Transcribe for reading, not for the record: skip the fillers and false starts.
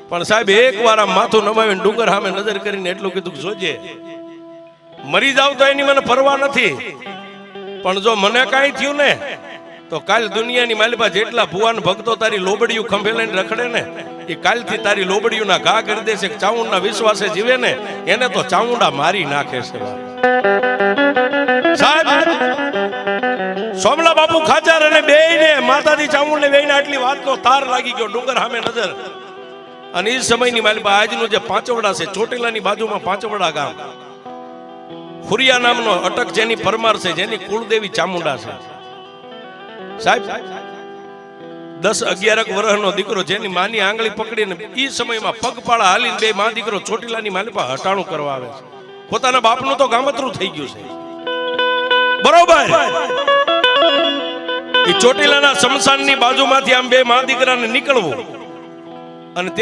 પણ સાહેબ એકવાર આમ માથું નમાવીને ડુંગર સામે નજર કરીને એટલું કીધું કે જોજે મરી જાવ તો એની મને પરવા નથી, પણ જો મને કાંઈ થયું ને તો કાલ દુનિયાની માલિપા જેટલા ભુવાન ભક્તો તારી લોબડિયું ખંભે લઈને રખડે ને એ કાલથી તારી લોબડિયુંના ઘા કરી દેશે. ચામુંડના વિશ્વાસે જીવે ને એને તો ચામુંડા મારી નાખે છે. સાહેબ સોમલા બાપુ ખાચર અને બેયને માતાજી ચામુંડને બેયને આટલી વાતનો તાર લાગી ગયો ડુંગર સામે નજર. અને એ સમયની માલિપા આજનું જે પાંચવડા છે, ચોટીલાની બાજુમાં પાંચવડા ગામ, ફુરિયા નામનો અટક જેની પરમાર છે, જેની કુળદેવી ચામુંડા છે. સાહેબ 10-11 વર્ષનો દીકરો જેની માની આંગળી પકડીને એ સમયમાં પગપાળા હાલીને બે માં દીકરો ચોટીલાની માલિપા હટાણું કરવા આવે છે. પોતાના બાપનું તો ગામતરું થઈ ગયું છે. બરોબર એ ચોટીલાના સ્મશાનની બાજુમાંથી આમ બે માં દીકરાને નીકળવું અને તે